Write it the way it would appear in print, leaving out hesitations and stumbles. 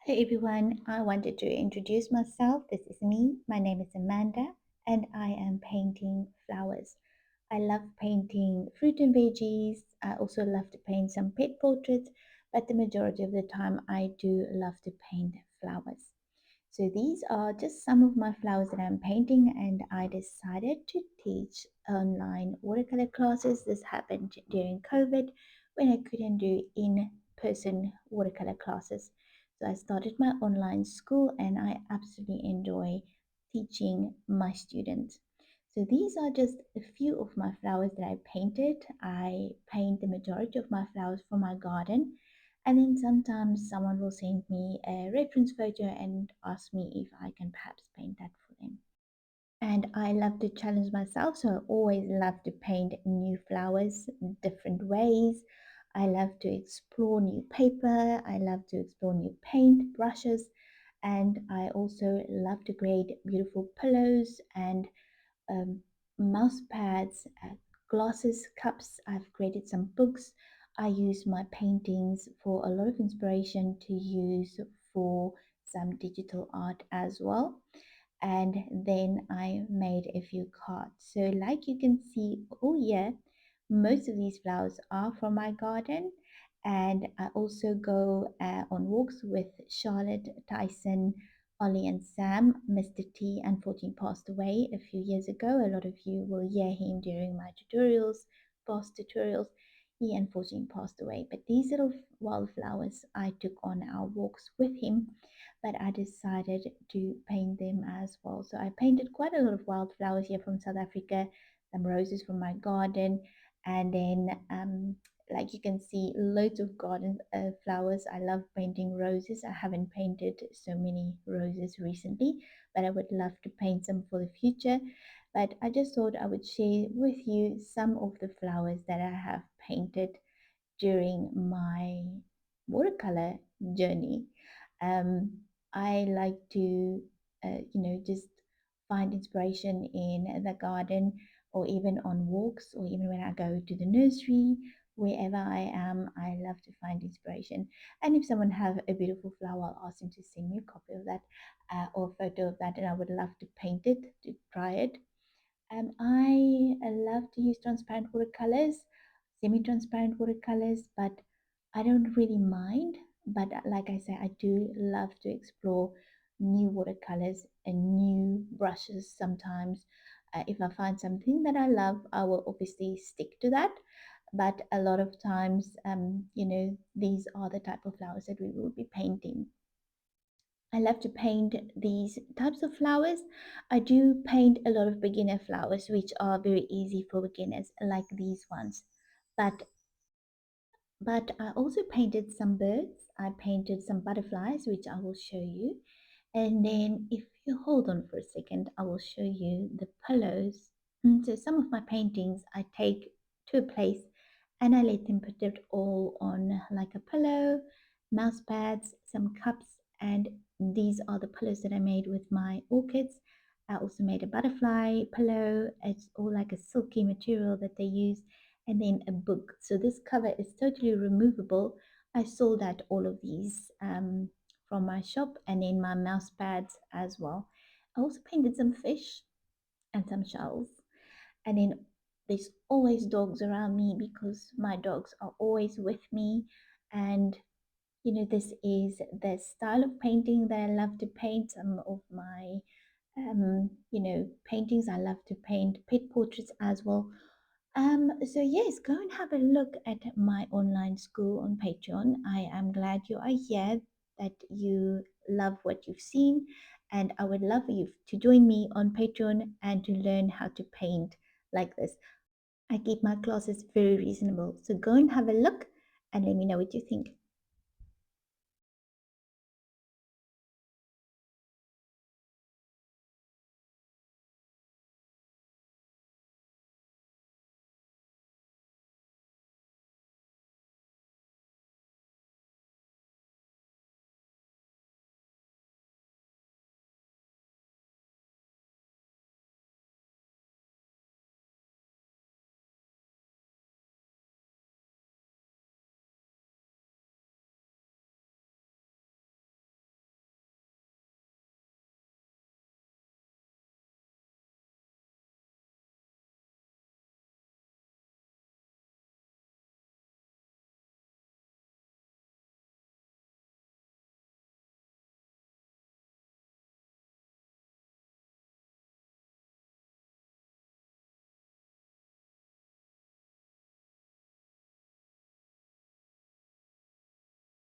Hey everyone, I wanted to introduce myself. This is me. My name is Amanda, and I am painting flowers. I love painting fruit and veggies. I also love to paint some pet portraits, but the majority of the time I do love to paint flowers. So these are just some of my flowers that I'm painting, and I decided to teach online watercolor classes. This happened during COVID when I couldn't do in-person watercolor classes. So I started my online school and I absolutely enjoy teaching my students. So these are just a few of my flowers that I painted. I paint the majority of my flowers for my garden, and then sometimes someone will send me a reference photo and ask me if I can perhaps paint that for them. And I love to challenge myself, so I always love to paint new flowers in different ways. I love to explore new paper, I love to explore new paint brushes, and I also love to create beautiful pillows and um, mouse pads, glasses, cups. I've created some books. I use my paintings for a lot of inspiration to use for some digital art as well. And then I made a few cards. So, like you can see, oh yeah, most of these flowers are from my garden. And I also go on walks with Charlotte, Tyson, Ollie, and Sam. Mr. T unfortunately passed away a few years ago. A lot of you will hear him during my tutorials, past tutorials. He unfortunately passed away. But these little wildflowers I took on our walks with him, but I decided to paint them as well. So I painted quite a lot of wildflowers here from South Africa, some roses from my garden, and then like you can see, loads of garden flowers. I love painting roses. I haven't painted so many roses recently, but I would love to paint some for the future. But I just thought I would share with you some of the flowers that I have painted during my watercolor journey. Um, I like to, just find inspiration in the garden or even on walks or even when I go to the nursery. Wherever I am, I love to find inspiration. And if someone have a beautiful flower, I'll ask them to send me a copy of that or a photo of that, and I would love to paint it, to try it. I love to use transparent watercolors, semi-transparent watercolors, but I don't really mind. But like I say, I do love to explore new watercolors and new brushes sometimes. If I find something that I love, I will obviously stick to that. But a lot of times, these are the type of flowers that we will be painting. I love to paint these types of flowers. I do paint a lot of beginner flowers, which are very easy for beginners, like these ones. But I also painted some birds. I painted some butterflies, which I will show you. And then if you hold on for a second, I will show you the pillows. So some of my paintings I take to a place and I let them put it all on like a pillow, mouse pads, some cups, and these are the pillows that I made with my orchids. I also made a butterfly pillow. It's all like a silky material that they use, and then a book. So this cover is totally removable. I sold out all of these from my shop, and then my mouse pads as well. I also painted some fish and some shells. And then there's always dogs around me because my dogs are always with me. And this is the style of painting that I love to paint. Some of my paintings, I love to paint pet portraits as well. So yes, go and have a look at my online school on Patreon. I am glad you are here, that you love what you've seen, and I would love you to join me on Patreon and to learn how to paint like this. I keep my classes very reasonable. So go and have a look and let me know what you think.